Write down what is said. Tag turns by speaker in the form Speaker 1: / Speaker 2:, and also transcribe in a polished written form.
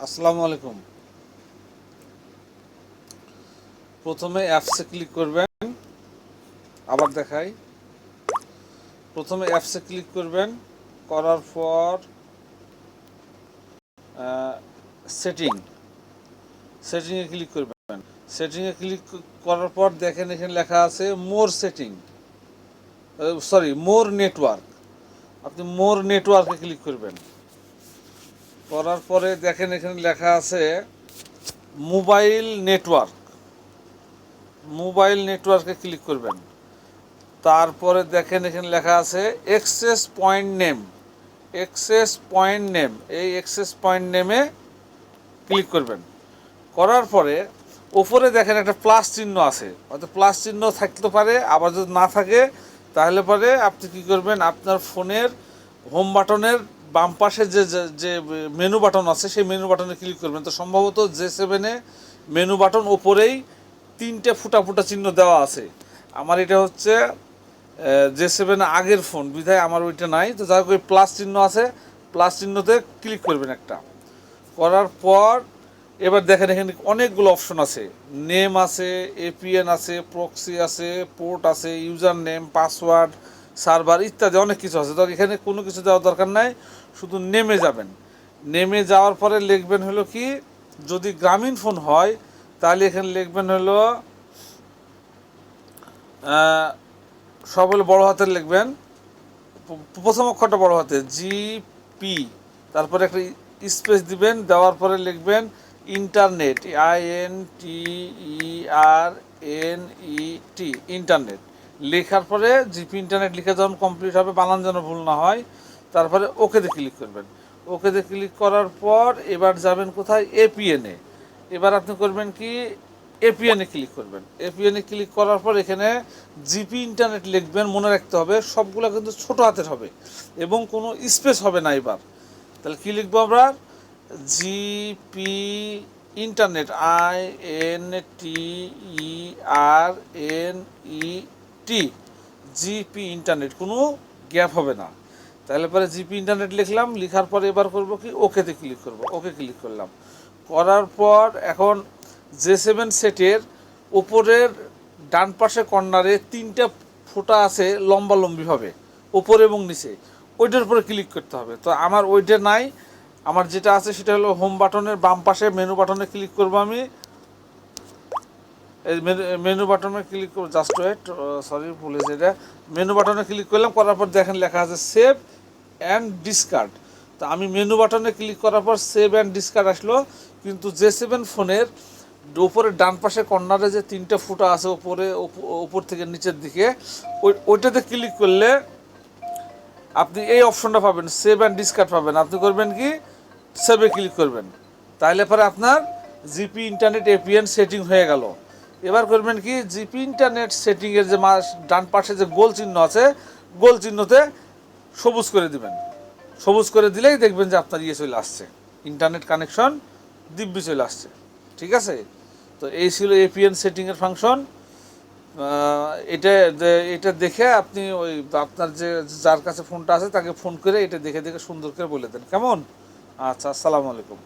Speaker 1: আসসালামু আলাইকুম। প্রথমে অ্যাপসে ক্লিক করবেন। আবার দেখাই। প্রথমে অ্যাপসে ক্লিক করবেন, করার পর সেটিং সেটিংয়ে ক্লিক করবেন। সেটিংয়ে ক্লিক করার পর দেখেন এখানে লেখা আছে মোর সেটিং, মোর নেটওয়ার্ক। আপনি মোর নেটওয়ার্কে ক্লিক করবেন। করার পরে দেখেন এখানে লেখা আছে মোবাইল নেটওয়ার্ক। মোবাইল নেটওয়ার্কে ক্লিক করবেন। তারপরে দেখেন এখানে লেখা আছে access point name. Access point name, এই এক্সেস পয়েন্ট নেমে ক্লিক করবেন। করার পরে ওপরে দেখেন একটা প্লাস চিহ্ন আছে, হয়তো প্লাস চিহ্ন থাকতে পারে, আবার যদি না থাকে তাহলে পরে আপনি কী করবেন, আপনার ফোনের হোম বাটনের বাম পাশে যে যে মেনু বাটন আছে সেই মেনু বাটনে ক্লিক করবেন। তো সম্ভবত J7-এ মেনু বাটন ওপরেই তিনটে ফুটা ফুটা চিহ্ন দেওয়া আছে। আমার এটা হচ্ছে J7 আগের ফোন, বিধায় আমার ওইটা নাই। তো যাই হোক, ওই প্লাস চিহ্ন আছে, প্লাস চিহ্নতে ক্লিক করবেন একটা। করার পর এবার দেখেন এখানে অনেকগুলো অপশন আছে। নেম আছে, এপিএন আছে, প্রক্সি আছে, পোর্ট আছে, ইউজার নেম, পাসওয়ার্ড, সার্ভার ইত্যাদি অনেক কিছু আছে। তো এখানে কোনো কিছু দেওয়ার দরকার নাই, শুধু নেমে যাবেন। নেমে যাওয়ার পরে লিখবেন হলো কি, যদি গ্রামীণ ফোন হয় তাহলে এখানে লিখবেন হলো সব হলো বড় হাতের লিখবেন। প্রথম অক্ষরটা বড় হাতে জিপি, তারপরে একটা স্পেস দিবেন, দেওয়ার পরে লিখবেন ইন্টারনেট, INTERNET, ইন্টারনেট। লেখার পরে জিপি ইন্টারনেট লিখে যখন কমপ্লিট হবে, বানান যেন ভুল না হয়, তারপরে ওকেতে ক্লিক করবেন। ওকেতে ক্লিক করার পর এবার যাবেন কোথায়, এপিএনে। এবার আপনি করবেন কি, এপিএনে ক্লিক করবেন। এপিএনে ক্লিক করার পর এখানে জিপি ইন্টারনেট লিখবেন, মনে রাখতে হবে সবগুলো কিন্তু ছোট হাতের হবে এবং কোনো স্পেস হবে না। এবার তাহলে কী লিখবো আমরা, GP internet, INTERNET, GP internet, কোনো গ্যাপ হবে না। তাহলে পরে জিপি ইন্টারনেট লিখলাম, লিখার পরে এবার করব কি, ওকেতে ক্লিক করব। ওকে ক্লিক করলাম। করার পর এখন J7 সেটের উপরের ডান পাশে কর্নারে তিনটা ফোঁটা আছে লম্বালম্বিভাবে, উপরে এবং নিচে, ওইটার উপরে ক্লিক করতে হবে। তো আমার ওইটা নাই, আমার যেটা আছে সেটা হলো হোম বাটনের বাম পাশে মেনু বাটনে ক্লিক করব আমি। এই মেনু বাটনে ক্লিক করব, জাস্ট ওয়েট, সরি ভুলে যেটা, মেনু বাটনে ক্লিক করলাম। করার পর দেখেন লেখা আছে সেভ অ্যান্ড ডিসকার্ড। তো আমি মেনু বাটনে ক্লিক করার পর সেভ অ্যান্ড ডিসকার্ড আসলো, কিন্তু J7 ফোনের উপরে ডান পাশে কর্নারে যে তিনটা ফুটা আছে উপরে, উপর থেকে নিচের দিকে, ওইটাতে ক্লিক করলে আপনি এই অপশনটা পাবেন, সেভ অ্যান্ড ডিসকার্ড পাবেন। আপনি করবেন কি, সেভে ক্লিক করবেন। তাহলে পরে আপনার জিপি ইন্টারনেট এপিএন সেটিং হয়ে গেল। এবার করবেন কি, জিপি ইন্টারনেট সেটিংয়ের যে ডান পাশে যে গোল চিহ্ন আছে, গোল চিহ্নতে সবুজ করে দিবেন। সবুজ করে দিলেই দেখবেন যে আপনার চলে আসছে, ইন্টারনেট কানেকশন দিব্যি চলে আসছে। ঠিক আছে? তো এই ছিল এপিএন সেটিংয়ের ফাংশন। এটা এটা দেখে আপনি ওই আপনার যে যার কাছে ফোনটা আছে তাকে ফোন করে এটা দেখে দেখে সুন্দর করে বলে দেন, কেমন? আচ্ছা, আসসালামু আলাইকুম।